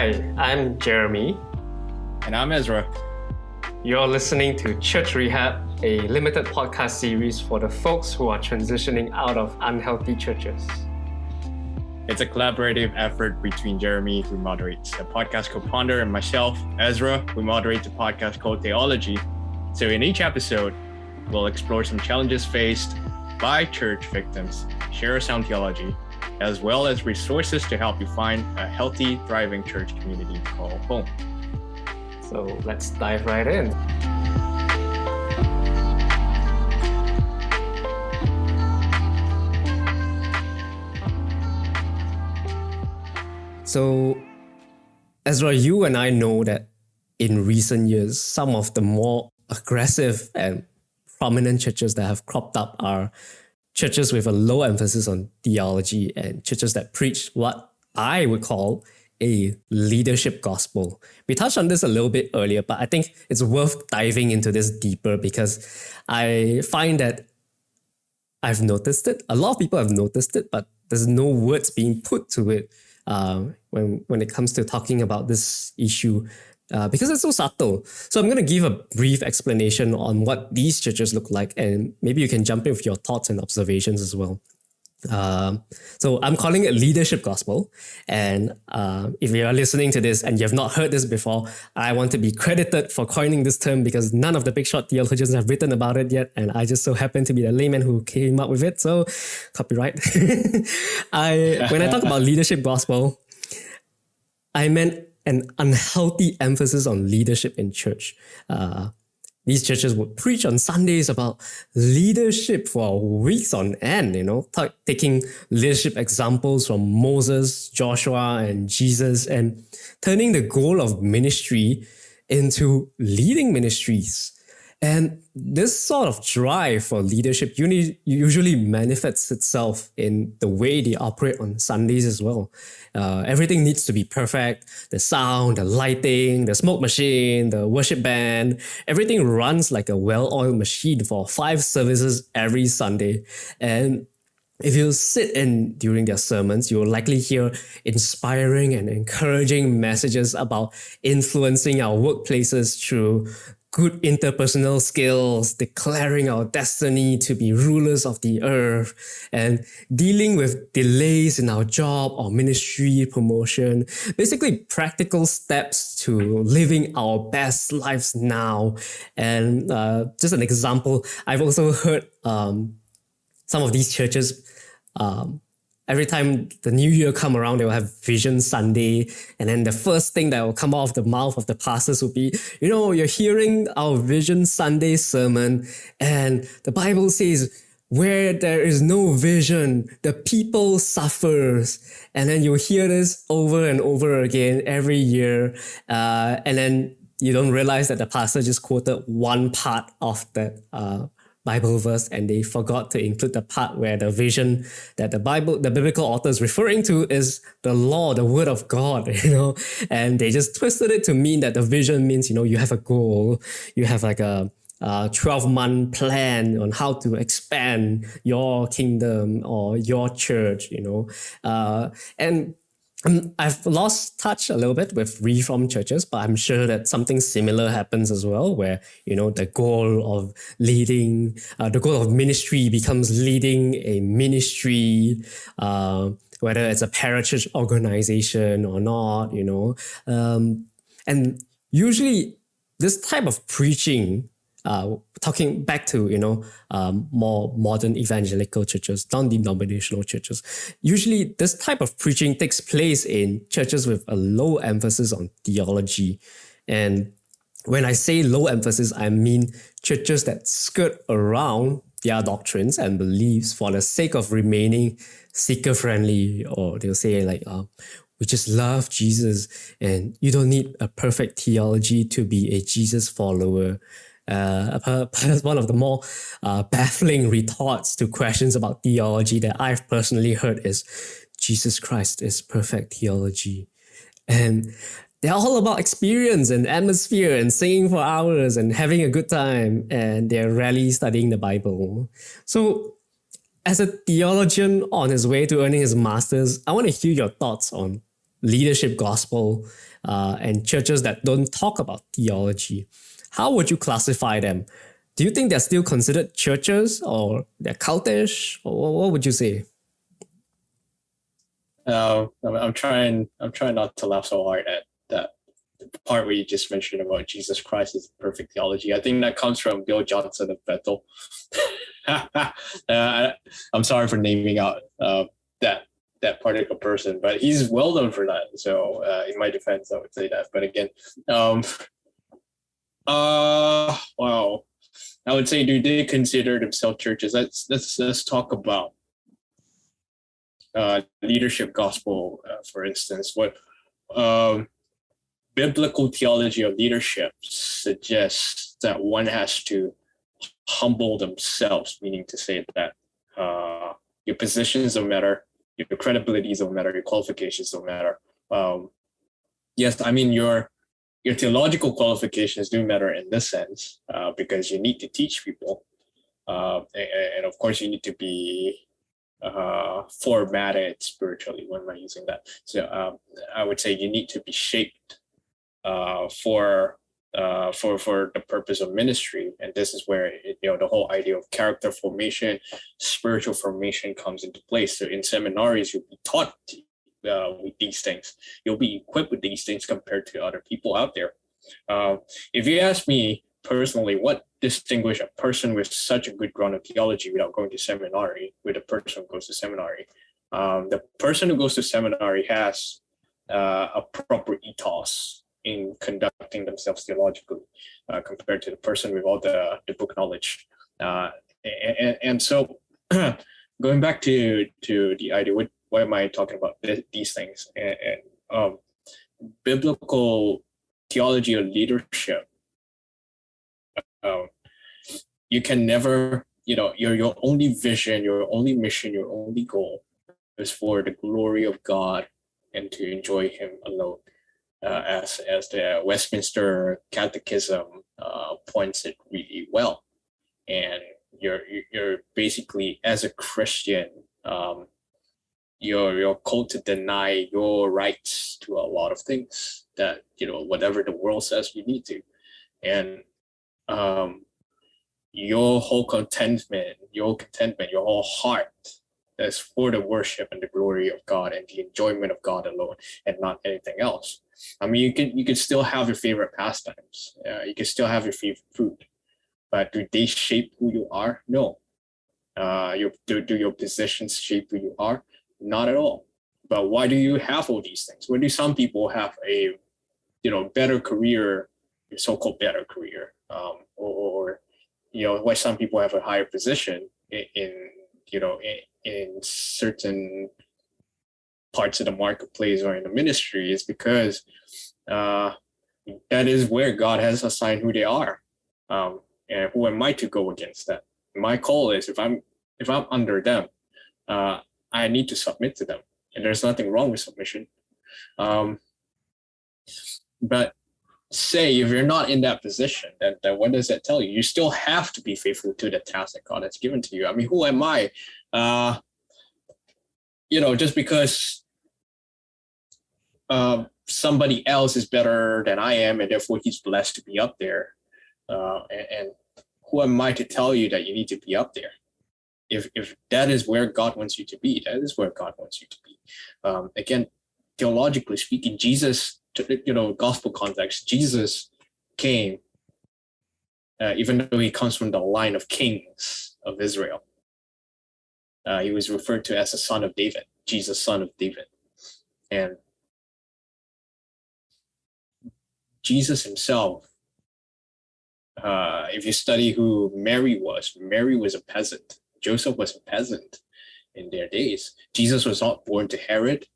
Hi, I'm Jeremy. And I'm Ezra. You're listening to Church Rehab, a limited podcast series for the folks who are transitioning out of unhealthy churches. It's a collaborative effort between Jeremy, who moderates the podcast called Ponder, and myself, Ezra, who moderates a podcast called Teh-O-logy. So in each episode, we'll explore some challenges faced by church victims, share sound theology, as well as resources to help you find a healthy, thriving church community called home. So let's dive right in. So, Ezra, you and I know that in recent years, some of the more aggressive and prominent churches that have cropped up are churches with a low emphasis on theology and churches that preach what I would call a leadership gospel. We touched on this a little bit earlier, but I think it's worth diving into this deeper because I find that I've noticed it. A lot of people have noticed it, but there's no words being put to it when it comes to talking about this issue because it's so subtle. So I'm going to give a brief explanation on what these churches look like, and maybe you can jump in with your thoughts and observations as well. So I'm calling it leadership gospel. And if you are listening to this and you have not heard this before, I want to be credited for coining this term because none of the big shot theologians have written about it yet. And I just so happen to be the layman who came up with it. So copyright. When I talk about leadership gospel, I meant an unhealthy emphasis on leadership in church. These churches would preach on Sundays about leadership for weeks on end, taking leadership examples from Moses, Joshua, and Jesus, and turning the goal of ministry into leading ministries. And this sort of drive for leadership usually manifests itself in the way they operate on Sundays as well. Everything needs to be perfect. The sound, the lighting, the smoke machine, the worship band, everything runs like a well-oiled machine for 5 services every Sunday. And if you sit in during their sermons, you will likely hear inspiring and encouraging messages about influencing our workplaces through good interpersonal skills, declaring our destiny to be rulers of the earth, and dealing with delays in our job or ministry promotion. Basically, practical steps to living our best lives now. And just an example, I've also heard some of these churches, every time the new year come around, they will have Vision Sunday. And then the first thing that will come out of the mouth of the pastors will be, you're hearing our Vision Sunday sermon. And the Bible says, where there is no vision, the people suffers. And then you'll hear this over and over again every year. And then you don't realize that the pastor just quoted one part of that Bible verse, and they forgot to include the part where the vision that the biblical author is referring to is the law, the word of God, and they just twisted it to mean that the vision means, you have a goal, you have like a 12-month plan on how to expand your kingdom or your church, and I've lost touch a little bit with Reformed churches, but I'm sure that something similar happens as well, where, the goal of leading, the goal of ministry becomes leading a ministry, whether it's a parachurch organization or not, and usually this type of preaching, talking back to, more modern evangelical churches, non-denominational churches, usually this type of preaching takes place in churches with a low emphasis on theology. And when I say low emphasis, I mean churches that skirt around their doctrines and beliefs for the sake of remaining seeker-friendly, or they'll say like, we just love Jesus and you don't need a perfect theology to be a Jesus follower. Perhaps one of the more baffling retorts to questions about theology that I've personally heard is, Jesus Christ is perfect theology. And they're all about experience and atmosphere and singing for hours and having a good time, and they're rarely studying the Bible. So as a theologian on his way to earning his master's, I want to hear your thoughts on leadership gospel, and churches that don't talk about theology. How would you classify them? Do you think they're still considered churches, or they're cultish, or what would you say? I'm trying not to laugh so hard at that part where you just mentioned about Jesus Christ is perfect theology. I think that comes from Bill Johnson of Bethel. I'm sorry for naming out that particular person, but he's well known for that. So in my defense, I would say that. But again, wow, I would say, do they consider themselves churches? Let's talk about leadership gospel, for instance. What biblical theology of leadership suggests that one has to humble themselves, meaning to say that your positions don't matter, your credibilities don't matter, your qualifications don't matter. Yes, I mean your theological qualifications do matter in this sense, because you need to teach people, and of course you need to be formatted spiritually. When am I using that? So I would say you need to be shaped for the purpose of ministry, and this is where the whole idea of character formation, spiritual formation comes into place. So in seminaries, you'll be taught with these things. You'll be equipped with these things compared to other people out there. If you ask me personally, what distinguishes a person with such a good ground of theology without going to seminary with a person who goes to seminary? The person who goes to seminary has a proper ethos in conducting themselves theologically, compared to the person with all the book knowledge. And so going back to the idea, why am I talking about these things? And biblical theology of leadership, you can never, your only vision, your only mission, your only goal is for the glory of God and to enjoy Him alone. As the Westminster Catechism points it really well. And you're basically, as a Christian, you're called to deny your rights to a lot of things that, whatever the world says you need to. And your whole contentment, your whole heart is for the worship and the glory of God and the enjoyment of God alone, and not anything else. I mean, you can still have your favorite pastimes. You can still have your favorite food, but do they shape who you are? No. Do your positions shape who you are? Not at all. But why do you have all these things? Why do some people have a better career, so-called better career, or why some people have a higher position in certain parts of the marketplace or in the ministry? Is because that is where God has assigned who they are, and who am I to go against that? My call is, if I'm under them, I need to submit to them, and there's nothing wrong with submission. But say if you're not in that position, then what does that tell you? You still have to be faithful to the task that God has given to you. I mean, who am I? Just because somebody else is better than I am, and therefore he's blessed to be up there. And who am I to tell you that you need to be up there? If that is where God wants you to be, that is where God wants you to be. Again, theologically speaking, Jesus, gospel context, Jesus came, even though he comes from the line of kings of Israel. He was referred to as the son of David, Jesus, son of David. And Jesus himself, if you study who Mary was a peasant. Joseph was a peasant in their days. Jesus was not born to Herod.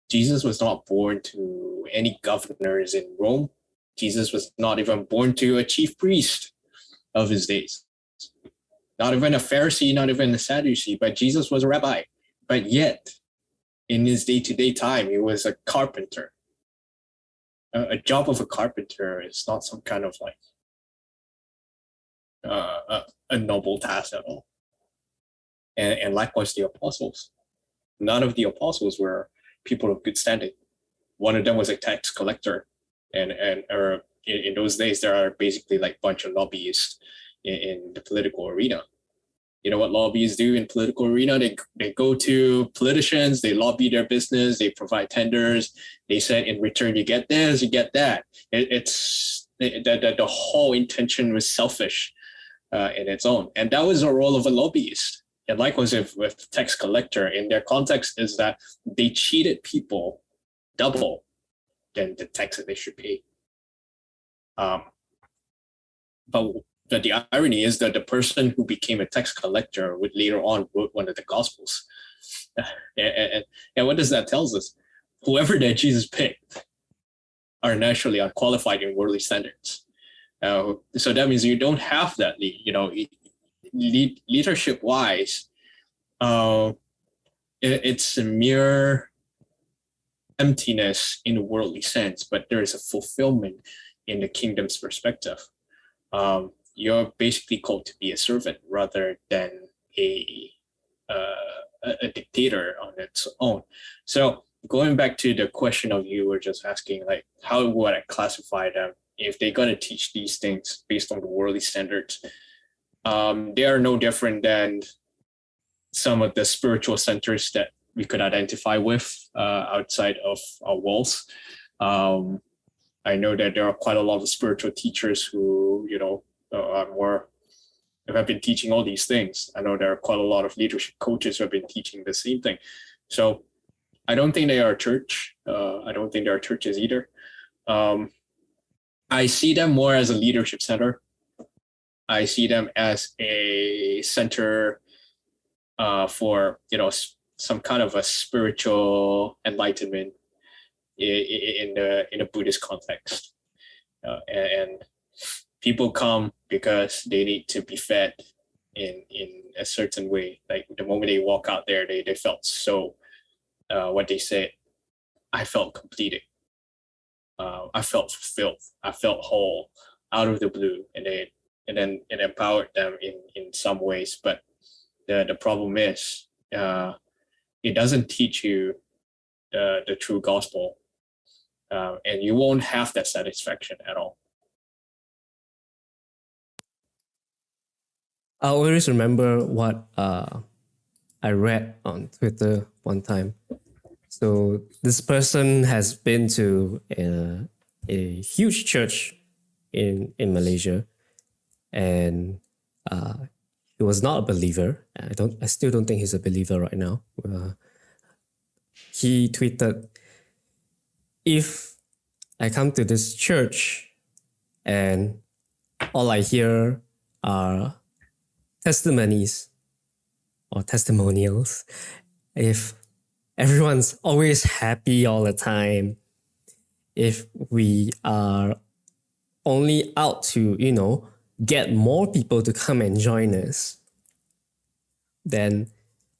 Jesus was not born to any governors in Rome. Jesus was not even born to a chief priest of his days. Not even a Pharisee, not even a Sadducee, but Jesus was a rabbi. But yet, in his day-to-day time, he was a carpenter. A job of a carpenter is not some kind of a noble task at all. And likewise the apostles. None of the apostles were people of good standing. one of them was a tax collector, and or in those days there are basically like a bunch of lobbyists in the political arena. You know what lobbyists do in political arena? They go to politicians, they lobby their business, they provide tenders, they said in return you get this, you get that. The whole intention was selfish in its own, and that was the role of a lobbyist. And likewise with tax collector, in their context is that they cheated people double than the tax that they should pay. But the irony is that the person who became a tax collector would later on wrote one of the Gospels. And what does that tell us? Whoever that Jesus picked are naturally unqualified in worldly standards. So that means you don't have that, leadership-wise. It's a mere emptiness in a worldly sense, but there is a fulfillment in the kingdom's perspective. You're basically called to be a servant rather than a dictator on its own. So going back to the question of you were just asking, like, how would I classify them if they're going to teach these things based on the worldly standards? They are no different than some of the spiritual centers that we could identify with outside of our walls. I know that there are quite a lot of spiritual teachers who, have been teaching all these things. I know there are quite a lot of leadership coaches who have been teaching the same thing. So I don't think they are a church. I don't think they are churches either. I see them more as a leadership center. I see them as a center for, some kind of a spiritual enlightenment in a Buddhist context. And people come because they need to be fed in a certain way. Like the moment they walk out there, they felt so, what they said, I felt completed. I felt fulfilled. I felt whole out of the blue. And then it empowered them in some ways. But the problem is, it doesn't teach you the true gospel. And you won't have that satisfaction at all. I always remember what I read on Twitter one time. So this person has been to a huge church in Malaysia, and he was not a believer. I still don't think he's a believer right now. He tweeted, "If I come to this church and all I hear are testimonies or testimonials, if everyone's always happy all the time, if we are only out to, get more people to come and join us, then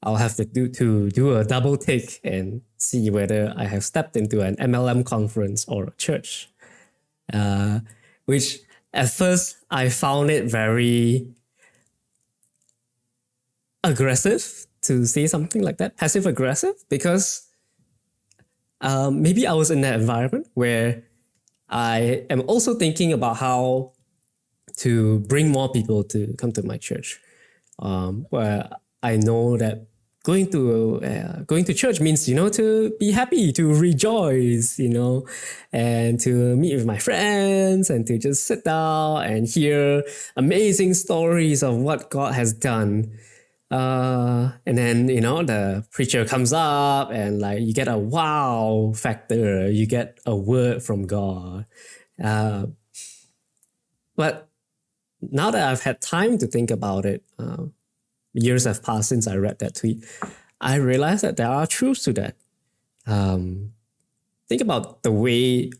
I'll have to do a double take and see whether I have stepped into an MLM conference or a church." Which at first I found it very aggressive to say something like that, passive aggressive, because maybe I was in that environment where I am also thinking about how to bring more people to come to my church, where I know that going to church means, to be happy, to rejoice, and to meet with my friends and to just sit down and hear amazing stories of what God has done. And then, the preacher comes up and like you get a wow factor, you get a word from God. But now that I've had time to think about it, years have passed since I read that tweet, I realized that there are truths to that. Think about the way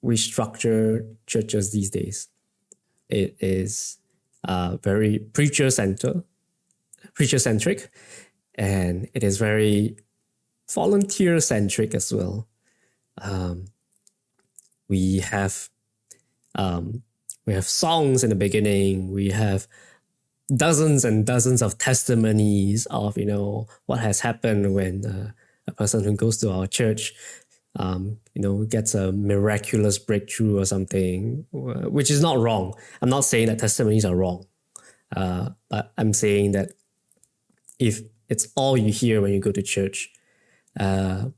we structure churches these days. It is very preacher-centric, and it is very volunteer-centric as well. We have songs in the beginning. We have dozens and dozens of testimonies of what has happened when a person who goes to our church gets a miraculous breakthrough or something, which is not wrong. I'm not saying that testimonies are wrong, but I'm saying that if it's all you hear when you go to church, and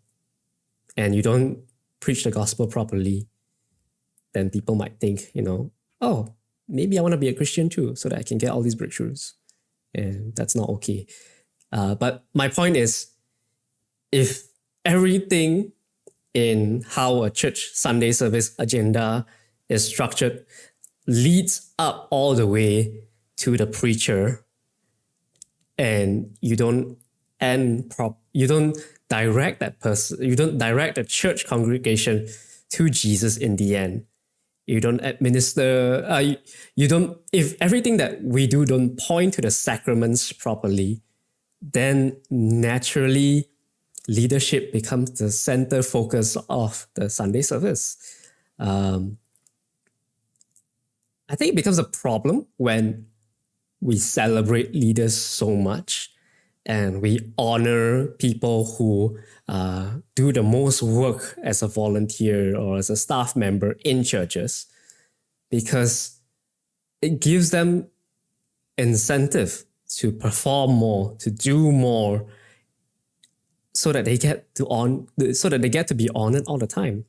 you don't preach the gospel properly, then people might think, oh, maybe I want to be a Christian too, so that I can get all these breakthroughs. And that's not okay. But my point is, if everything in how a church Sunday service agenda is structured leads up all the way to the preacher, and you don't direct that person, you don't direct the church congregation to Jesus in the end. You don't administer, if everything that we do don't point to the sacraments properly, then naturally leadership becomes the center focus of the Sunday service. I think it becomes a problem when we celebrate leaders so much and we honor people who do the most work as a volunteer or as a staff member in churches, because it gives them incentive to perform more, to do more, so that they get to be honored all the time.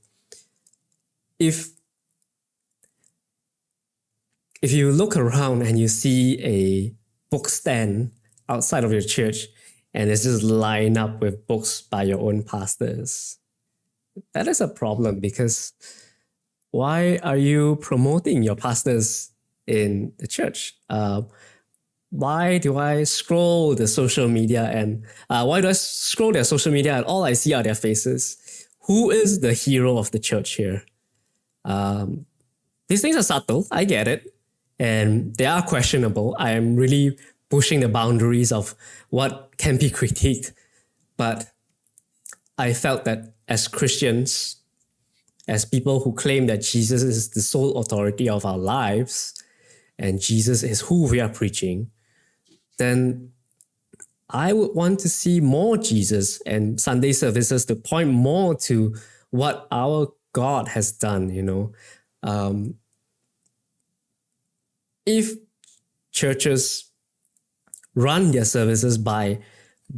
If you look around and you see a book stand outside of your church and it's just lined up with books by your own pastors, that is a problem, because why are you promoting your pastors in the church? Why do I scroll the social media and their social media and all I see are their faces? Who is the hero of the church here? These things are subtle, I get it, and they are questionable. I am really pushing the boundaries of what can be critiqued, but I felt that as Christians, as people who claim that Jesus is the sole authority of our lives and Jesus is who we are preaching, then I would want to see more Jesus and Sunday services to point more to what our God has done, If churches run their services by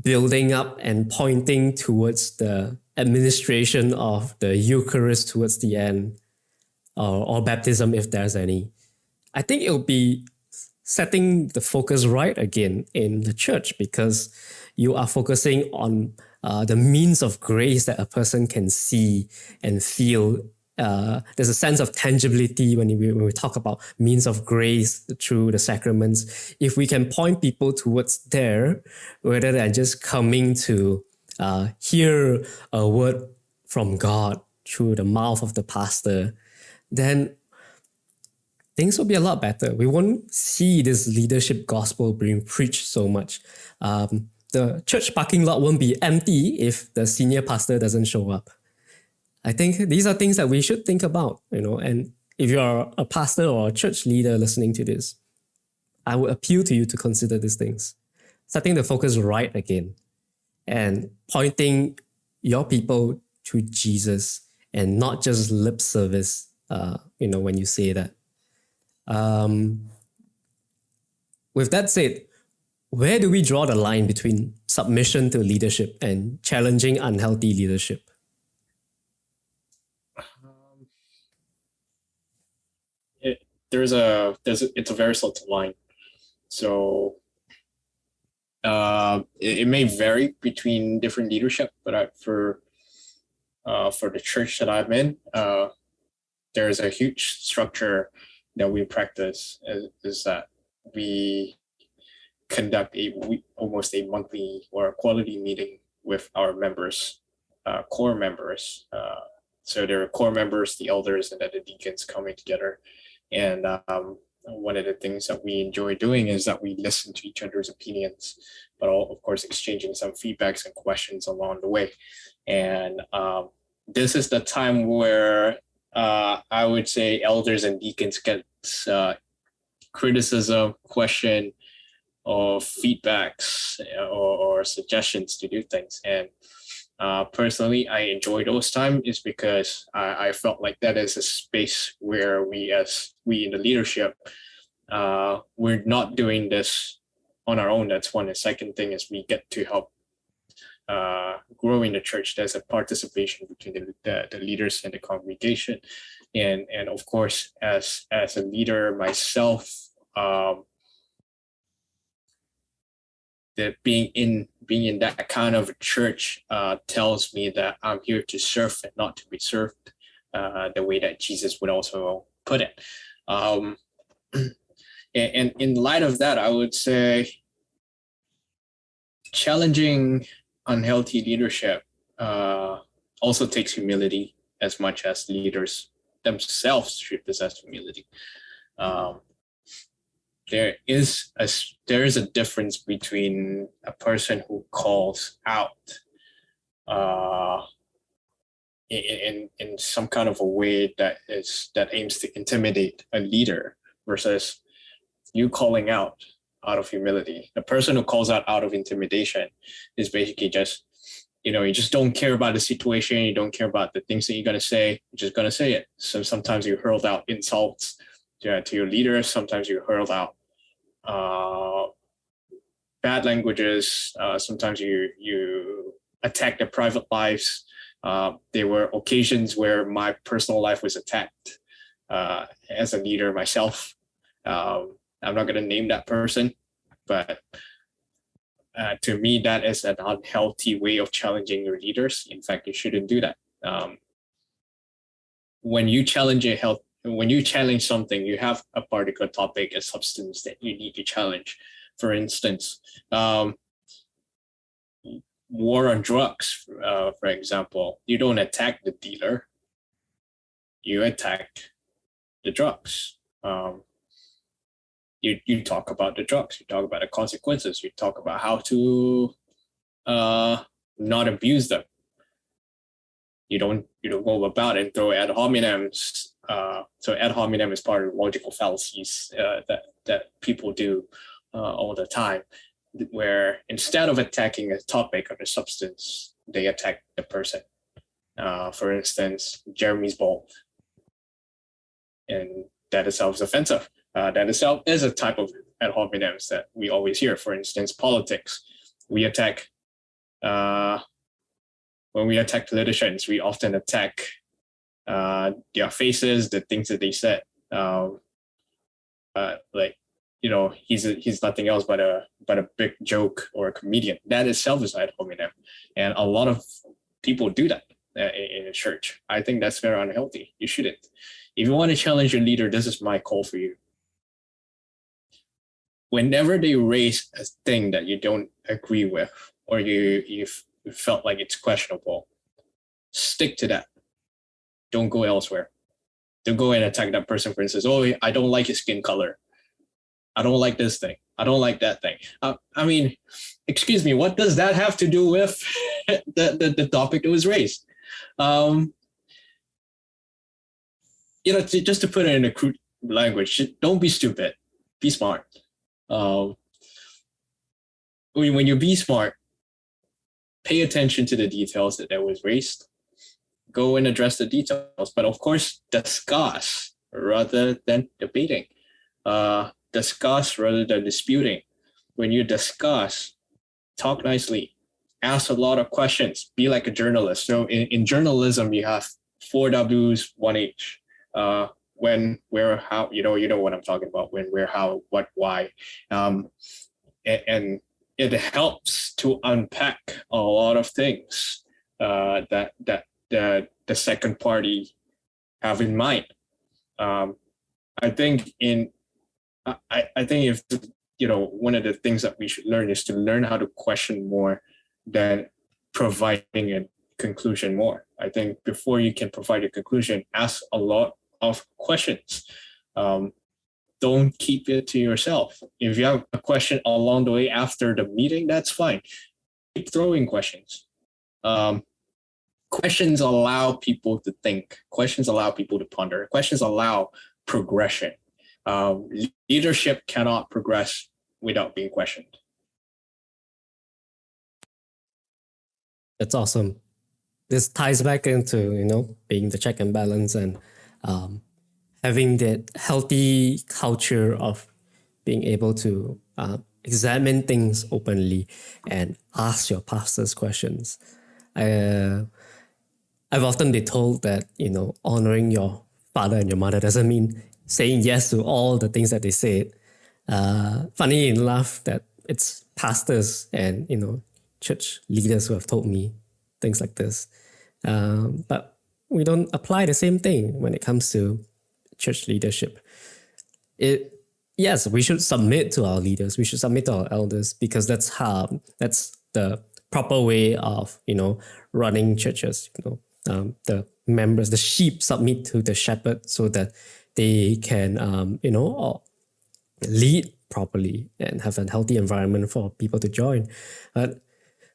building up and pointing towards the administration of the Eucharist towards the end, or baptism if there's any, I think it'll be setting the focus right again in the church, because you are focusing on the means of grace that a person can see and feel. There's a sense of tangibility when we talk about means of grace through the sacraments. If we can point people towards there, rather than just coming to hear a word from God through the mouth of the pastor, then things will be a lot better. We won't see this leadership gospel being preached so much. The church parking lot won't be empty if the senior pastor doesn't show up. I think these are things that we should think about, and if you're a pastor or a church leader listening to this, I would appeal to you to consider these things. Setting the focus right again and pointing your people to Jesus and not just lip service, when you say that. With that said, where do we draw the line between submission to leadership and challenging unhealthy leadership? It's a very subtle line. So it may vary between different leadership, but for the church that I'm in, there's a huge structure that we practice is that we conduct almost a monthly or a quality meeting with our members, core members. So there are core members, the elders, and then the deacons coming together. And one of the things that we enjoy doing is that we listen to each other's opinions, but of course exchanging some feedbacks and questions along the way. And this is the time where I would say elders and deacons get criticism, question, or feedbacks or suggestions to do things. And Personally, I enjoy those times is because I felt like that is a space where we in the leadership, we're not doing this on our own. That's one. The second thing is we get to help grow in the church. There's a participation between the leaders and the congregation, and of course, as a leader myself, that being in that kind of church tells me that I'm here to serve and not to be served, the way that Jesus would also put it. And in light of that, I would say challenging unhealthy leadership also takes humility as much as leaders themselves should possess humility. There is a difference between a person who calls out in some kind of a way that aims to intimidate a leader versus you calling out of humility. The person who calls out of intimidation is basically just, you just don't care about the situation. You don't care about the things that you're going to say. You're just going to say it. So sometimes you hurled out insults to your leaders. Sometimes you hurled out bad languages. Sometimes you attack their private lives. There were occasions where my personal life was attacked as a leader myself. I'm not going to name that person, but to me, that is an unhealthy way of challenging your leaders. In fact, you shouldn't do that. When you challenge something, you have a particular topic, a substance that you need to challenge. For instance, war on drugs, for example, you don't attack the dealer, you attack the drugs. You talk about the drugs, you talk about the consequences, you talk about how to not abuse them. You don't go about and throw ad hominems. So ad hominem is part of logical fallacies that people do all the time, where instead of attacking a topic or the substance, they attack the person. For instance, Jeremy's bald, and that itself is offensive. That itself is a type of ad hominems that we always hear. For instance, politics. We attack, when we attack politicians, we often attack their faces, the things that they said. He's nothing else but a big joke or a comedian. That itself is ad hominem, and a lot of people do that in a church. I think that's very unhealthy. You shouldn't. If you want to challenge your leader, this is my call for you. Whenever they raise a thing that you don't agree with, or you felt like it's questionable, stick to that. Don't go elsewhere. Don't go and attack that person, for instance. Oh, I don't like his skin color. I don't like this thing. I don't like that thing. I mean, excuse me, what does that have to do with the topic that was raised? Just to put it in a crude language, don't be stupid. Be smart. When you be smart, pay attention to the details that was raised. Go and address the details, but of course, discuss rather than debating. Discuss rather than disputing. When you discuss, talk nicely. Ask a lot of questions. Be like a journalist. So in journalism, you have 4 W's, 1 H. When, where, how, you know what I'm talking about. When, where, how, what, why. And it helps to unpack a lot of things that the second party have in mind. I think if one of the things that we should learn is to learn how to question more than providing a conclusion more. I think before you can provide a conclusion, ask a lot of questions. Don't keep it to yourself. If you have a question along the way after the meeting, that's fine. Keep throwing questions. Questions allow people to think. Questions allow people to ponder. Questions allow progression. Leadership cannot progress without being questioned. That's awesome. this ties back into, being the check and balance and having that healthy culture of being able to examine things openly and ask your pastors questions. I've often been told that, honoring your father and your mother doesn't mean saying yes to all the things that they said. Funny enough that it's pastors and, church leaders who have told me things like this. But we don't apply the same thing when it comes to church leadership. Yes, we should submit to our leaders. We should submit to our elders because that's the proper way of, running churches. The members, the sheep submit to the shepherd so that they can, lead properly and have a healthy environment for people to join. But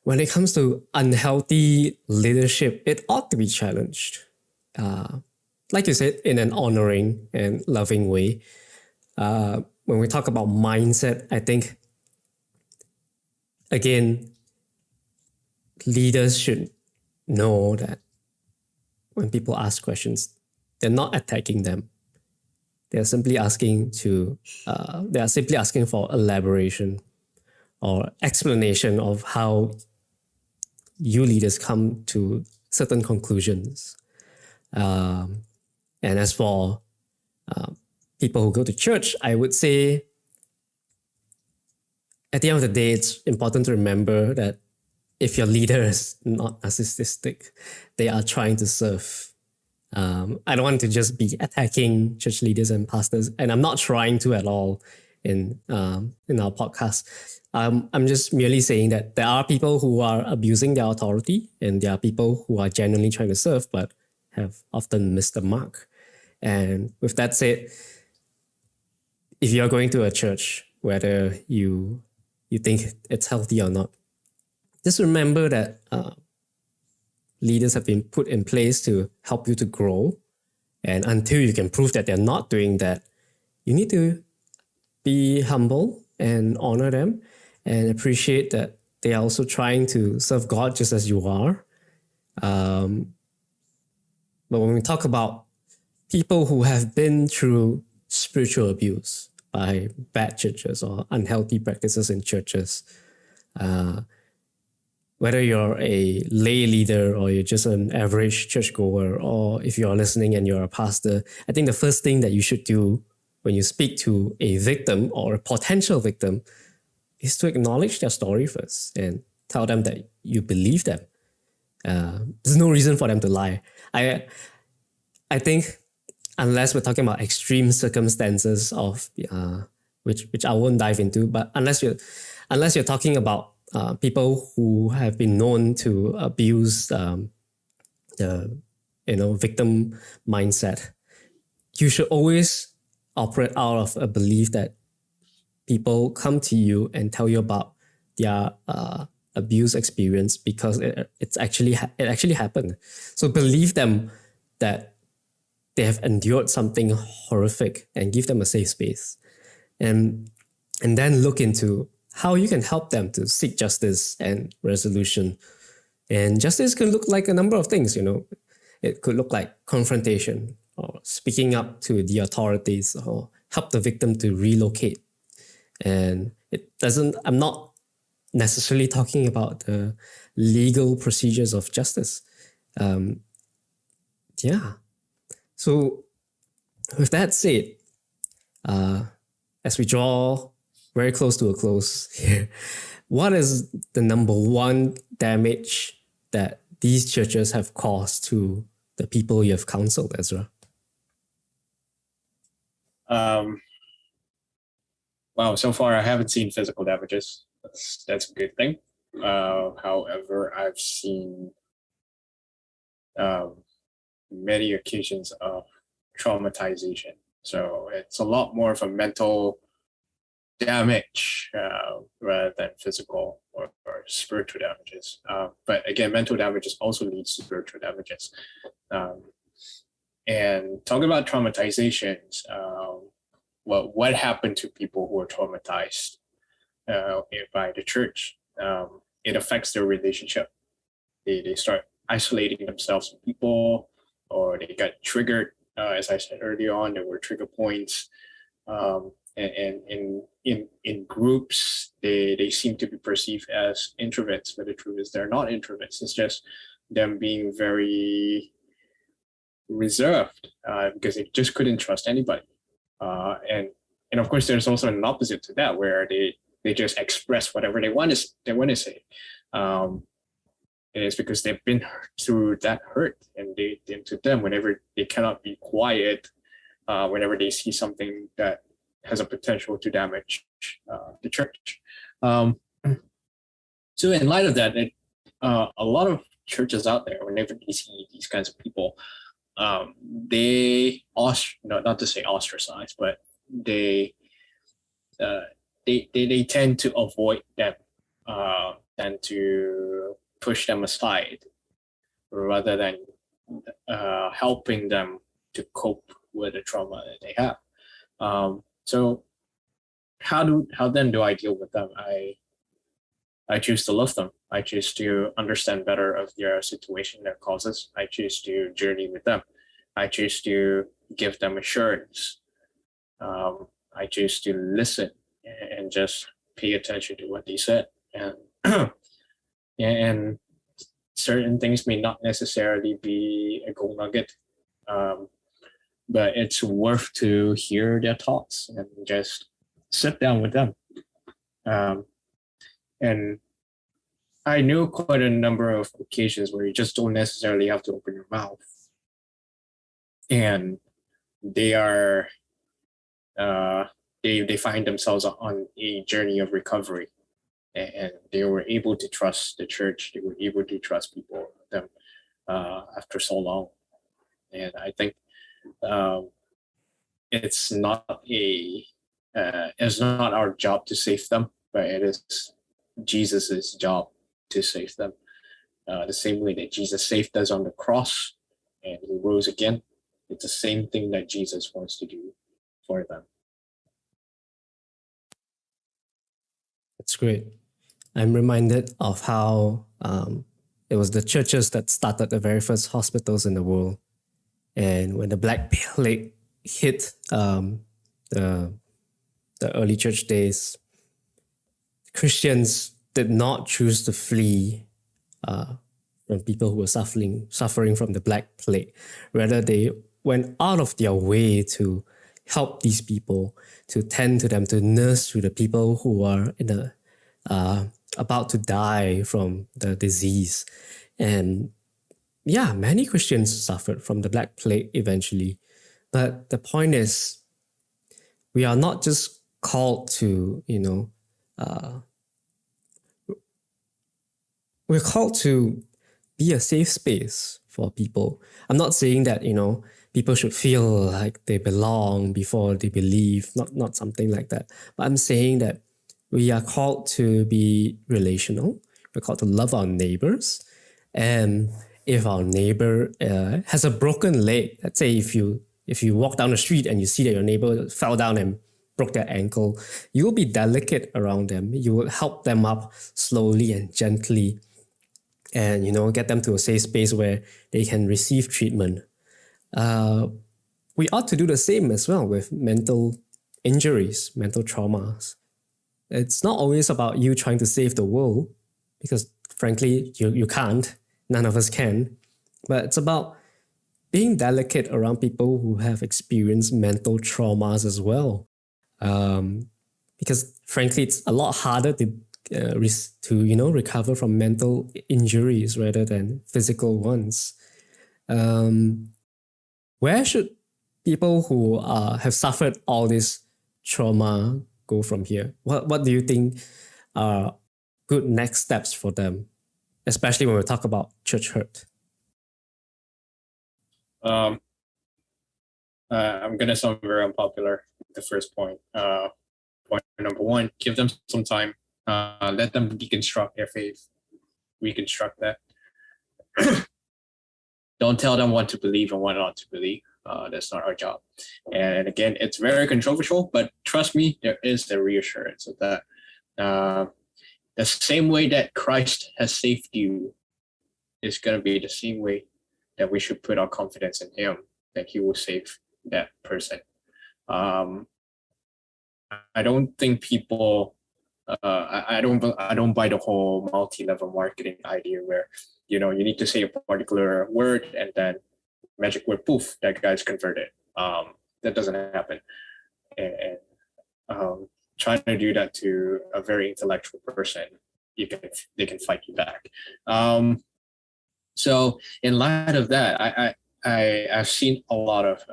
when it comes to unhealthy leadership, it ought to be challenged. Like you said, in an honoring and loving way. When we talk about mindset, I think, again, leaders should know that when people ask questions, they're not attacking them. They are simply asking for elaboration or explanation of how you leaders come to certain conclusions. And as for people who go to church, I would say at the end of the day, it's important to remember that if your leader is not narcissistic, they are trying to serve. I don't want to just be attacking church leaders and pastors, and I'm not trying to at all in our podcast. I'm just merely saying that there are people who are abusing their authority, and there are people who are genuinely trying to serve but have often missed the mark. And with that said, if you're going to a church, whether you think it's healthy or not, just remember that leaders have been put in place to help you to grow. And until you can prove that they're not doing that, you need to be humble and honor them and appreciate that they are also trying to serve God just as you are. But when we talk about people who have been through spiritual abuse by bad churches or unhealthy practices in churches, whether you're a lay leader or you're just an average churchgoer, or if you're listening and you're a pastor, I think the first thing that you should do when you speak to a victim or a potential victim is to acknowledge their story first and tell them that you believe them. There's no reason for them to lie. I think unless we're talking about extreme circumstances of which I won't dive into, but unless you're talking about people who have been known to abuse the victim mindset, you should always operate out of a belief that people come to you and tell you about their abuse experience because it actually happened. So believe them that they have endured something horrific and give them a safe space, and then look into how you can help them to seek justice and resolution. And justice can look like a number of things. It could look like confrontation or speaking up to the authorities or help the victim to relocate. And I'm not necessarily talking about the legal procedures of justice. So with that said, as we draw very close to a close here, what is the number one damage that these churches have caused to the people you have counseled, Ezra? Wow, so far I haven't seen physical damages. That's a good thing. However, I've seen many occasions of traumatization. So it's a lot more of a mental damage rather than physical or spiritual damages. But again, mental damages also leads to spiritual damages. And talking about traumatizations, what happened to people who are traumatized by the church? It affects their relationship. They start isolating themselves from people, or they got triggered. As I said earlier on, there were trigger points. And in groups, they seem to be perceived as introverts, but the truth is they're not introverts. It's just them being very reserved because they just couldn't trust anybody. And of course, there's also an opposite to that where they just express whatever they want to say. And it's because they've been through that hurt, and to them, whenever they cannot be quiet, whenever they see something that has a potential to damage the church. So in light of that, a lot of churches out there, whenever they see these kinds of people, they not to say ostracize, but they tend to avoid them, tend to push them aside rather than helping them to cope with the trauma that they have. So how then do I deal with them? I choose to love them. I choose to understand better of their situation, their causes. I choose to journey with them. I choose to give them assurance. I choose to listen and just pay attention to what they said. And certain things may not necessarily be a gold nugget, but it's worth to hear their thoughts and just sit down with them. And I know quite a number of occasions where you just don't necessarily have to open your mouth, and they are they find themselves on a journey of recovery, and they were able to trust the church. They were able to trust people them after so long. And I think it's not our job to save them, but it is Jesus's job to save them. The same way that Jesus saved us on the cross and he rose again, it's the same thing that Jesus wants to do for them. That's great. I'm reminded of how it was the churches that started the very first hospitals in the world. And when the Black Plague hit the early church days, Christians did not choose to flee from people who were suffering from the Black Plague. Rather, they went out of their way to help these people, to tend to them, to nurse to the people who are about to die from the disease. And yeah, many Christians suffered from the Black Plague eventually. But the point is, we are not just called to, we're called to be a safe space for people. I'm not saying that, people should feel like they belong before they believe, not something like that. But I'm saying that we are called to be relational. We're called to love our neighbors. And if our neighbor has a broken leg, let's say if you walk down the street and you see that your neighbor fell down and broke their ankle, you will be delicate around them. You will help them up slowly and gently and, get them to a safe space where they can receive treatment. We ought to do the same as well with mental injuries, mental traumas. It's not always about you trying to save the world, because frankly, you can't. None of us can. But it's about being delicate around people who have experienced mental traumas as well. Because frankly, it's a lot harder to recover from mental injuries rather than physical ones. Where should people who have suffered all this trauma go from here? What do you think are good next steps for them, especially when we talk about church hurt? I'm going to sound very unpopular. The first point. Point number one, give them some time. Let them deconstruct their faith. Reconstruct that. Don't tell them what to believe and what not to believe. That's not our job. And again, it's very controversial, but trust me, there is a reassurance of that. The same way that Christ has saved you is going to be the same way that we should put our confidence in him, that he will save that person. I don't think people, I don't buy the whole multi-level marketing idea where, you need to say a particular word and then magic word, poof, that guy's converted. That doesn't happen. And trying to do that to a very intellectual person, they can fight you back. So in light of that, I've seen a lot of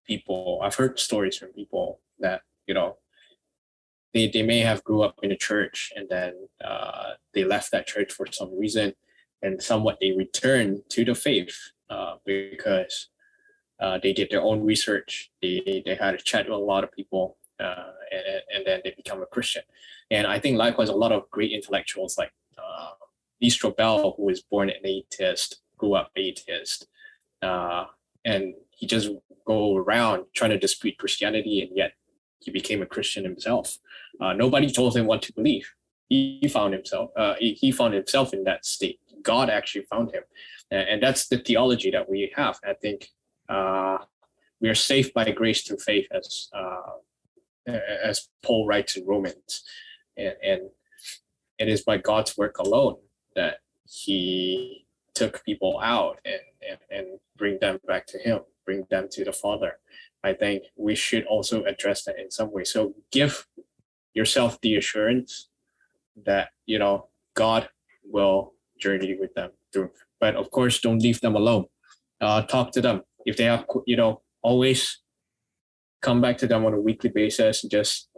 people. I've heard stories from people that they may have grew up in a church and then they left that church for some reason, and somewhat they returned to the faith because they did their own research. They had a chat with a lot of people, and then they become a Christian. And I think likewise, a lot of great intellectuals like Bistro Bell, who was born an atheist, grew up atheist, and he just go around trying to dispute Christianity, and yet he became a Christian himself. Nobody told him what to believe. He found himself. He found himself in that state. God actually found him, and that's the theology that we have. I think we are saved by grace through faith, as Paul writes in Romans, and it is by God's work alone that he took people out and bring them back to him, bring them to the Father. I think we should also address that in some way. So give yourself the assurance that, God will journey with them through. But of course, don't leave them alone. Talk to them. If they have, always come back to them on a weekly basis, just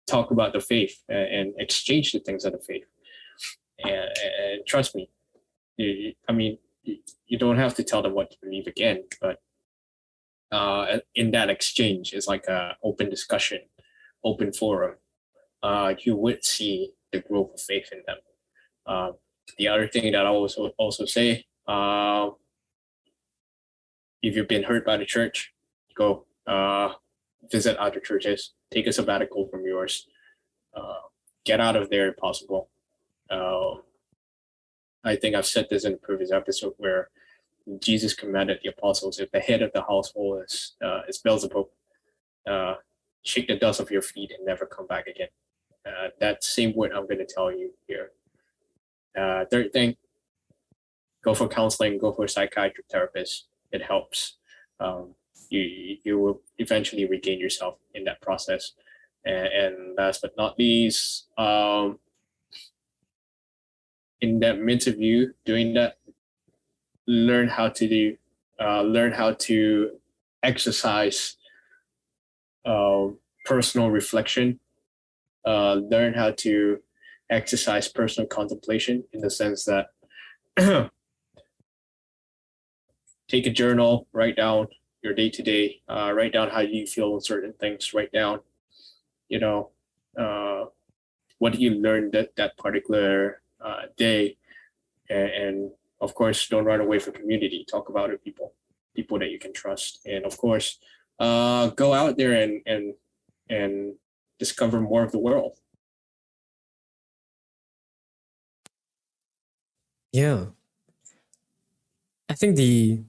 talk about the faith and exchange the things of the faith. And trust me, you don't have to tell them what to believe again, but in that exchange, it's like an open discussion, open forum. You would see the growth of faith in them. The other thing that I also say, if you've been hurt by the church, go visit other churches, take a sabbatical from yours, get out of there if possible. I think I've said this in a previous episode where Jesus commanded the apostles, if the head of the household is Beelzebub, shake the dust off your feet and never come back again. That same word I'm going to tell you here. Third thing, go for counseling, go for a psychiatric therapist. It helps. You will eventually regain yourself in that process. And last but not least, in that midst of you doing that, learn how to exercise personal reflection, learn how to exercise personal contemplation, in the sense that take a journal, write down your day-to-day, write down how you feel on certain things, write down, what do you learn that particular day, and of course, don't run away from community. Talk about it, people that you can trust, and of course, go out there and discover more of the world. Yeah. I think the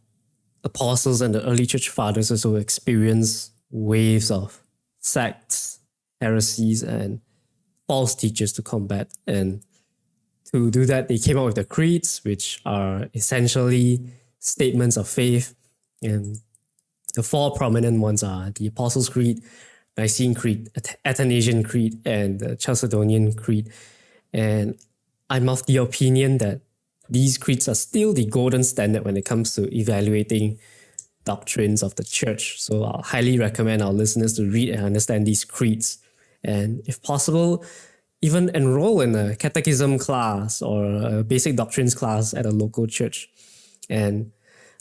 apostles and the early church fathers also experienced waves of sects, heresies, and false teachers to combat. And to do that, they came up with the creeds, which are essentially statements of faith. And the four prominent ones are the Apostles' Creed, Nicene Creed, Athanasian Creed, and the Chalcedonian Creed. And I'm of the opinion that these creeds are still the golden standard when it comes to evaluating doctrines of the church. So I'll highly recommend our listeners to read and understand these creeds. And if possible, even enroll in a catechism class or a basic doctrines class at a local church. And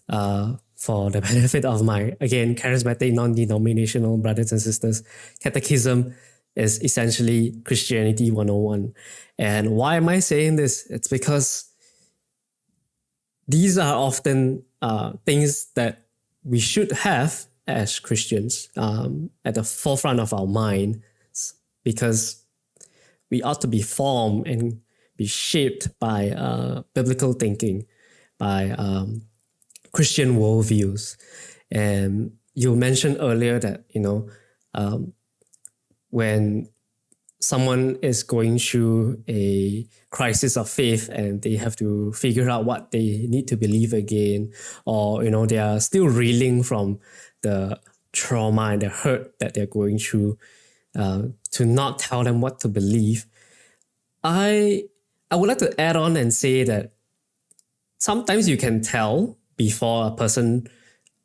for the benefit of my, again, charismatic, non-denominational brothers and sisters, catechism is essentially Christianity 101. And why am I saying this? It's because these are often things that we should have as Christians at the forefront of our mind, because we ought to be formed and be shaped by biblical thinking, by Christian worldviews. And you mentioned earlier that, when someone is going through a crisis of faith and they have to figure out what they need to believe again, or, they are still reeling from the trauma and the hurt that they're going through, to not tell them what to believe. I would like to add on and say that sometimes you can tell before a person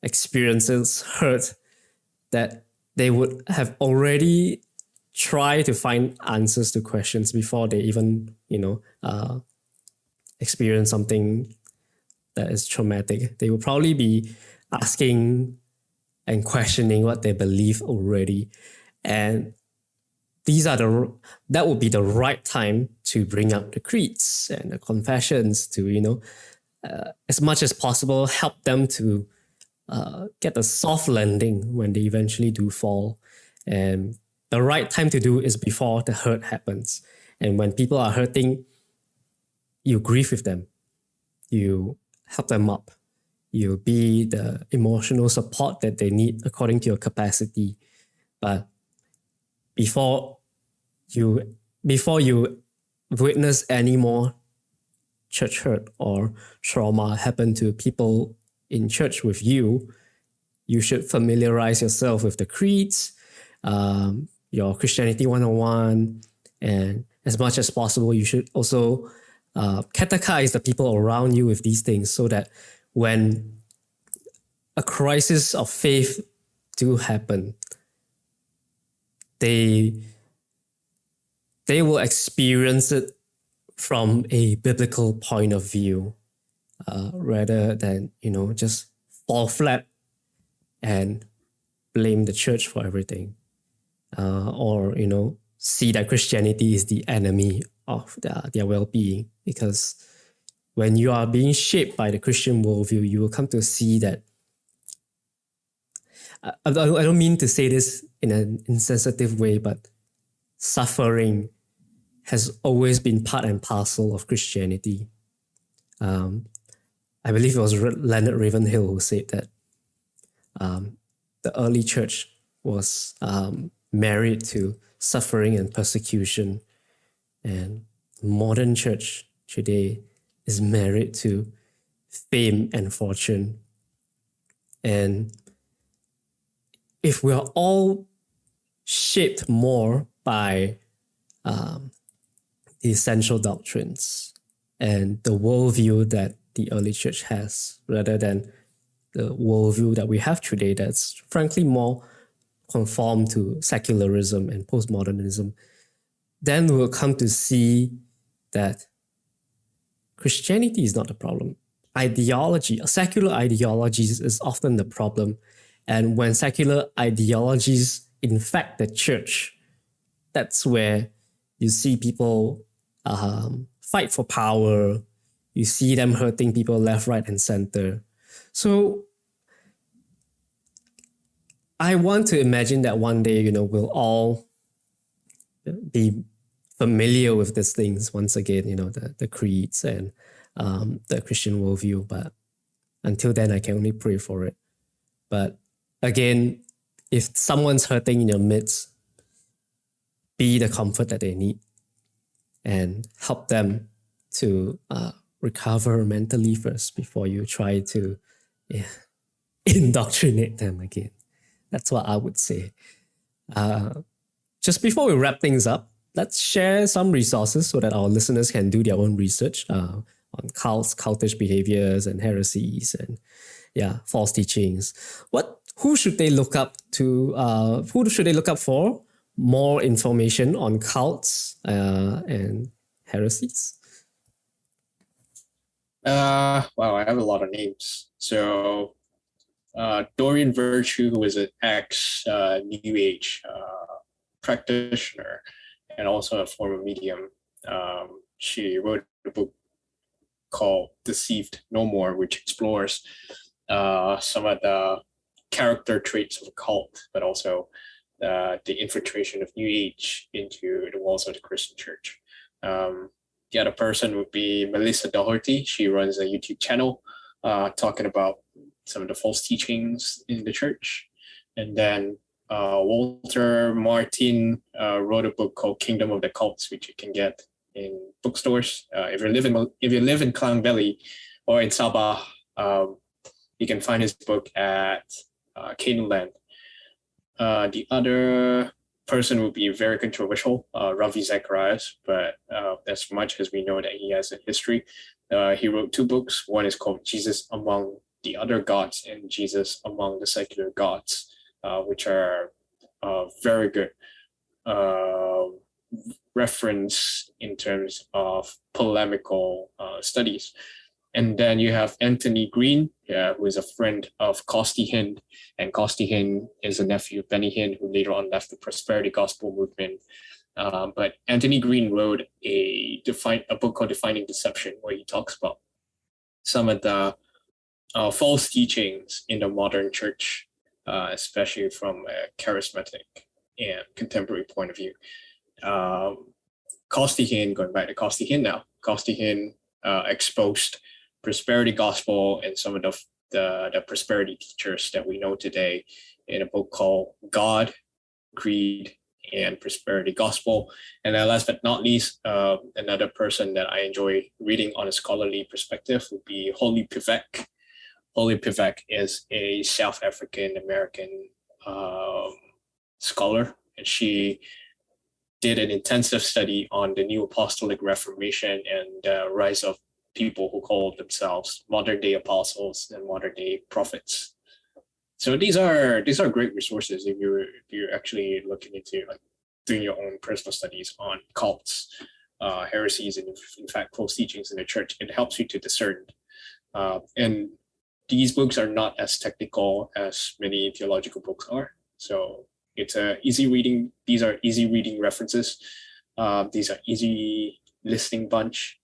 experiences hurt that they would have already tried to find answers to questions before they even, experience something that is traumatic. They will probably be asking and questioning what they believe already. And that would be the right time to bring up the creeds and the confessions to, as much as possible, help them to get a soft landing when they eventually do fall. And the right time to do is before the hurt happens. And when people are hurting, you grieve with them. You help them up. You be the emotional support that they need according to your capacity. But before you witness any more church hurt or trauma happen to people in church with you, you should familiarize yourself with the creeds, your Christianity 101, and as much as possible, you should also catechize the people around you with these things so that when a crisis of faith do happen, they will experience it from a biblical point of view, rather than, just fall flat and blame the church for everything, or, see that Christianity is the enemy of their well-being. Because when you are being shaped by the Christian worldview, you will come to see that, I don't mean to say this in an insensitive way, but suffering has always been part and parcel of Christianity. I believe it was Leonard Ravenhill who said that the early church was married to suffering and persecution, and modern church today is married to fame and fortune. And if we are all shaped more by the essential doctrines and the worldview that the early church has, rather than the worldview that we have today that's frankly more conform to secularism and postmodernism, then we'll come to see that Christianity is not the problem. Secular ideologies is often the problem. And when secular ideologies infect the church, that's where you see people fight for power. You see them hurting people left, right, and center. So I want to imagine that one day, we'll all be familiar with these things once again, the creeds and the Christian worldview. But until then, I can only pray for it. But again, if someone's hurting in your midst, be the comfort that they need and help them to recover mentally first before you try to indoctrinate them again. That's what I would say. Just before we wrap things up, let's share some resources so that our listeners can do their own research on cults, cultish behaviors, and heresies, and false teachings. Who should they look up to? Who should they look up for more information on cults and heresies? Wow, I have a lot of names. So Dorian Virtue, who is an ex-New Age practitioner and also a former medium, she wrote a book called Deceived No More, which explores some of the character traits of a cult, but also the infiltration of New Age into the walls of the Christian church. The other person would be Melissa Doherty. She runs a YouTube channel talking about some of the false teachings in the church. And then Walter Martin wrote a book called Kingdom of the Cults, which you can get in bookstores. If you live in Klang Valley or in Sabah, you can find his book at Canaan Land. The other person would be very controversial, Ravi Zacharias, but as much as we know that he has a history, he wrote 2 books. One is called Jesus Among the Other Gods and Jesus Among the Secular Gods, which are very good reference in terms of polemical studies. And then you have Anthony Green, who is a friend of Costi Hinn, and Costi Hinn is a nephew of Benny Hinn, who later on left the prosperity gospel movement. But Anthony Green wrote a book called Defining Deception, where he talks about some of the false teachings in the modern church, especially from a charismatic and contemporary point of view. Costi Hinn, going back to Costi Hinn now, Costi Hinn exposed prosperity gospel and some of the prosperity teachers that we know today in a book called God, Greed, and Prosperity Gospel. And then last but not least, another person that I enjoy reading on a scholarly perspective would be Holly Pivek. Holly Pivek is a South African American scholar, and she did an intensive study on the New Apostolic Reformation and the rise of people who call themselves modern day apostles and modern day prophets. So these are great resources if you're actually looking into like doing your own personal studies on cults, heresies, and in fact false teachings in the church. It helps you to discern. And these books are not as technical as many theological books are. So it's a easy reading. These are easy reading references. These are easy listening bunch.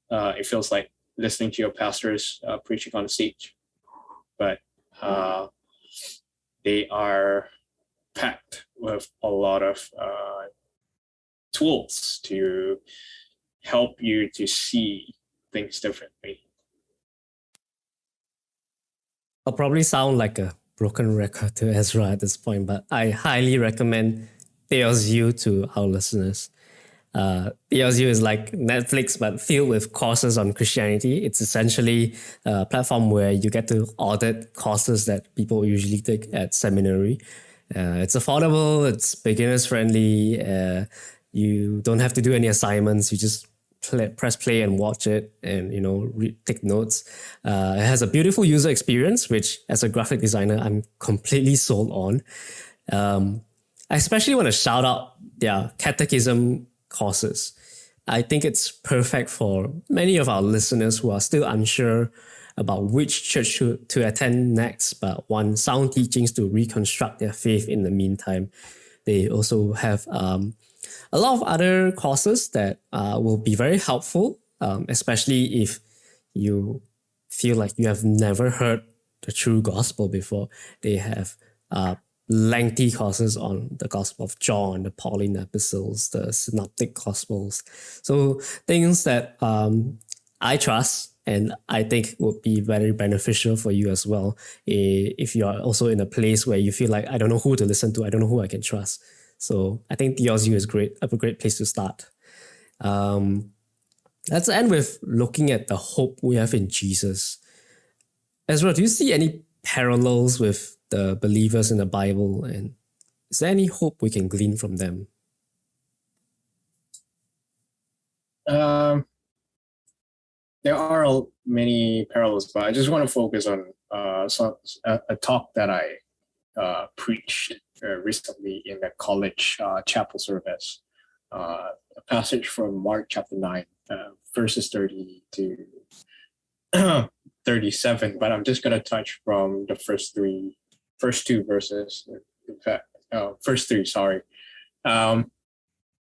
It feels like listening to your pastors preaching on the stage, but they are packed with a lot of tools to help you to see things differently. I'll probably sound like a broken record to Ezra at this point, but I highly recommend Teh-O-logy to our listeners. Teh-O-logy is like Netflix, but filled with courses on Christianity. It's essentially a platform where you get to audit courses that people usually take at seminary. It's affordable, it's beginners friendly. You don't have to do any assignments. You just press play and watch it, and take notes. It has a beautiful user experience, which as a graphic designer, I'm completely sold on. I especially want to shout out their catechism courses. I think it's perfect for many of our listeners who are still unsure about which church to attend next, but want sound teachings to reconstruct their faith in the meantime. They also have a lot of other courses that will be very helpful, especially if you feel like you have never heard the true gospel before. They have lengthy courses on the Gospel of John, the Pauline epistles, the synoptic gospels. So things that I trust and I think would be very beneficial for you as well if you are also in a place where you feel like, I don't know who to listen to, I don't know who I can trust. So I think Teh-O-logy is a great place to start. Let's end with looking at the hope we have in Jesus. Ezra, do you see any parallels with the believers in the Bible, and is there any hope we can glean from them? There are many parallels, but I just want to focus on a talk that I preached recently in the college chapel service. A passage from Mark chapter 9, verses 30 to 37, but I'm just going to touch from the first two verses. In fact, first three, sorry.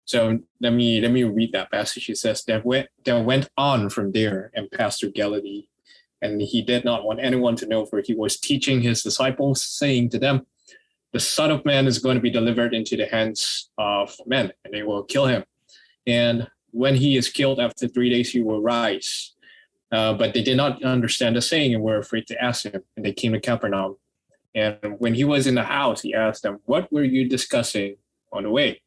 So let me read that passage. It says, "They went on from there and passed through Galilee, and he did not want anyone to know, for he was teaching his disciples, saying to them, 'The Son of Man is going to be delivered into the hands of men, and they will kill him, and when he is killed after 3 days, he will rise. But they did not understand the saying and were afraid to ask him. And they came to Capernaum. And when he was in the house, he asked them, "What were you discussing on the way?"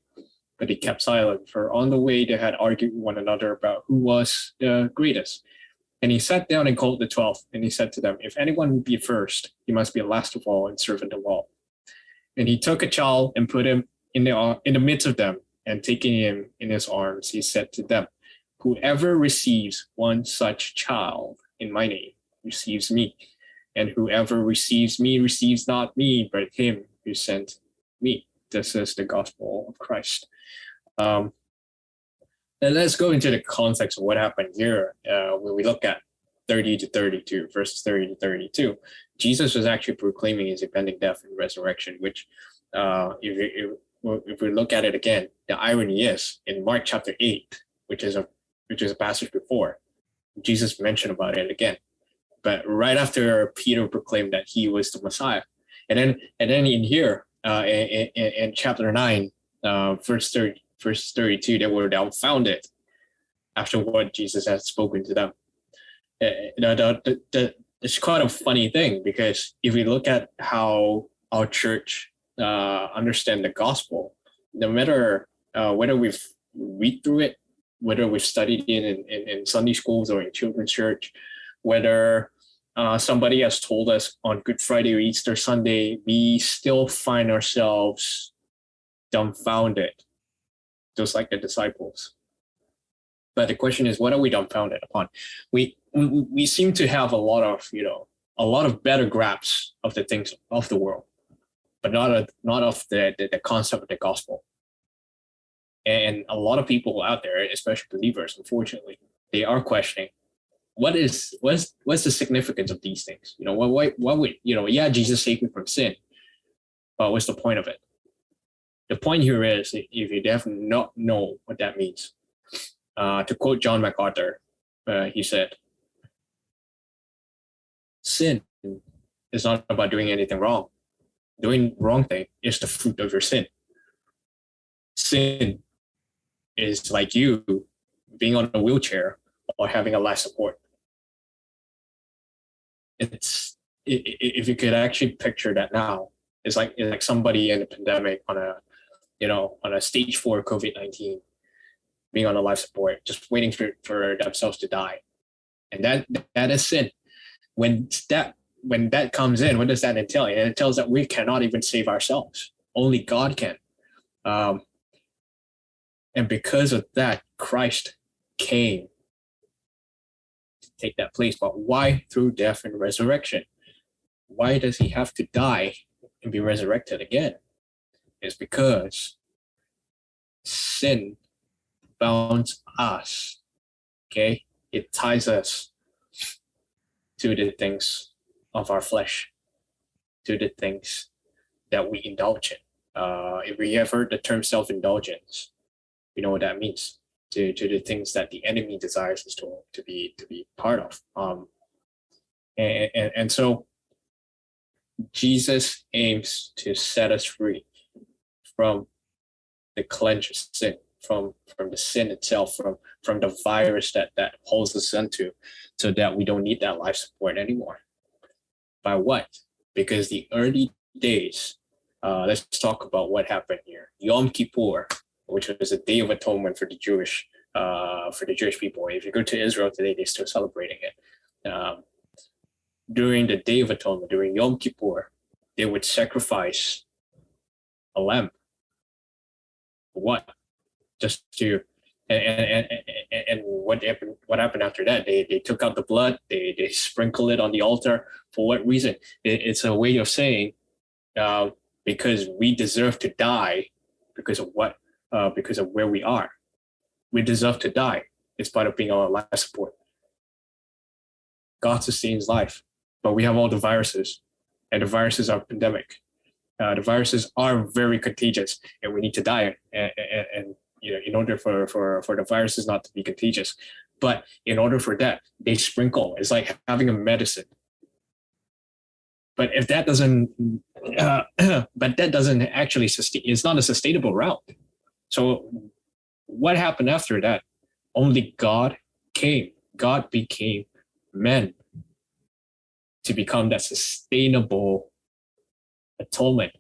But they kept silent, for on the way they had argued with one another about who was the greatest. And he sat down and called the 12, and he said to them, "If anyone would be first, he must be last of all and servant of all." And he took a child and put him in the midst of them, and taking him in his arms, he said to them, "Whoever receives one such child in my name receives me. And whoever receives me receives not me, but him who sent me." This is the gospel of Christ. And let's go into the context of what happened here when we look at 30 to 32, verses 30 to 32. Jesus was actually proclaiming his impending death and resurrection, which if we look at it again, the irony is in Mark chapter 8, which is a passage before, Jesus mentioned about it again. But right after Peter proclaimed that he was the Messiah. And then in here, in chapter 9, verse 32, they were dumbfounded after what Jesus had spoken to them. It's quite a funny thing, because if we look at how our church understand the gospel, no matter whether we've read through it, whether we've studied it in Sunday schools or in children's church, whether somebody has told us on Good Friday or Easter Sunday, we still find ourselves dumbfounded, just like the disciples. But the question is, what are we dumbfounded upon? We seem to have a lot of better grasps of the things of the world, but not of the concept of the gospel. And a lot of people out there, especially believers, unfortunately, they are questioning, what's the significance of these things? What would, Jesus saved me from sin, but what's the point of it? The point here is, if you definitely not know what that means, to quote John MacArthur, he said, "Sin is not about doing anything wrong. Doing wrong thing is the fruit of your sin. Sin is like you being on a wheelchair or having a life support." If you could actually picture that now, it's like somebody in a pandemic on a stage 4 COVID-19, being on a life support, just waiting for themselves to die. And that is sin. When that comes in, what does that entail? It entails that we cannot even save ourselves. Only God can. And because of that, Christ came to take that place. But why? Through death and resurrection. Why does he have to die and be resurrected again? It's because sin bounds us. Okay? It ties us to the things of our flesh, to the things that we indulge in. If we have heard the term self-indulgence, you know what that means. To the things that the enemy desires us to be part of. And so Jesus aims to set us free from the cleanse of sin, from the sin itself, from the virus that holds us into, so that we don't need that life support anymore. By what? Because the early days, let's talk about what happened here. Yom Kippur, which was a day of atonement for the Jewish people. If you go to Israel today, they're still celebrating it. During the Day of Atonement, during Yom Kippur, they would sacrifice a lamb. What? Just to and what happened after that? They took out the blood. They sprinkle it on the altar. For what reason? It's a way of saying, because we deserve to die because of what? Because of where we are. We deserve to die. It's part of being on life support. God sustains life, but we have all the viruses, and the viruses are pandemic. The viruses are very contagious, and we need to die. And in order for the viruses not to be contagious, but in order for that, they sprinkle. It's like having a medicine. But if that doesn't, actually sustain, it's not a sustainable route. So what happened after that? Only God came. God became man to become that sustainable atonement,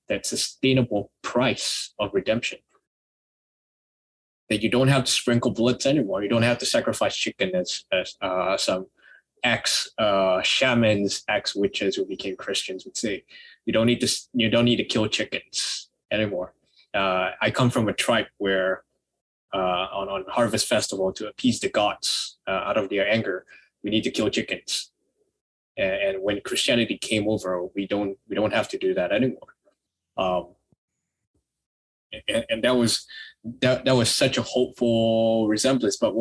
that sustainable price of redemption. That you don't have to sprinkle bullets anymore. You don't have to sacrifice chicken as some ex-shamans, ex-witches who became Christians would say. You don't need to kill chickens anymore. I come from a tribe where on Harvest Festival, to appease the gods out of their anger, we need to kill chickens. And when Christianity came over, we don't have to do that anymore. And that was such a hopeful resemblance. But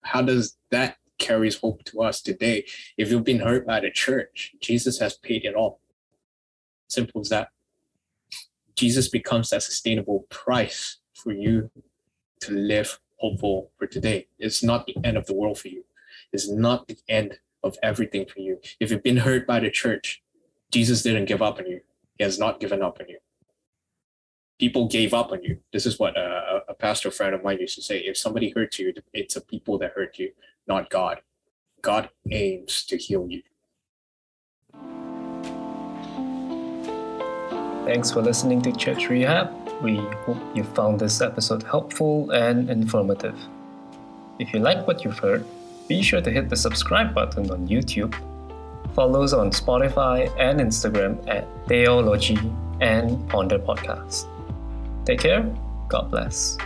how does that carries hope to us today? If you've been hurt by the church, Jesus has paid it all. Simple as that. Jesus becomes that sustainable price for you to live hopeful for today. It's not the end of the world for you. It's not the end of everything for you. If you've been hurt by the church, Jesus didn't give up on you. He has not given up on you. People gave up on you. This is what a pastor friend of mine used to say. If somebody hurts you, it's the people that hurt you, not God. God aims to heal you. Thanks for listening to Church Rehab. We hope you found this episode helpful and informative. If you like what you've heard, be sure to hit the subscribe button on YouTube. Follow us on Spotify and Instagram at Teh-O-logy and Ponder Podcast. Take care. God bless.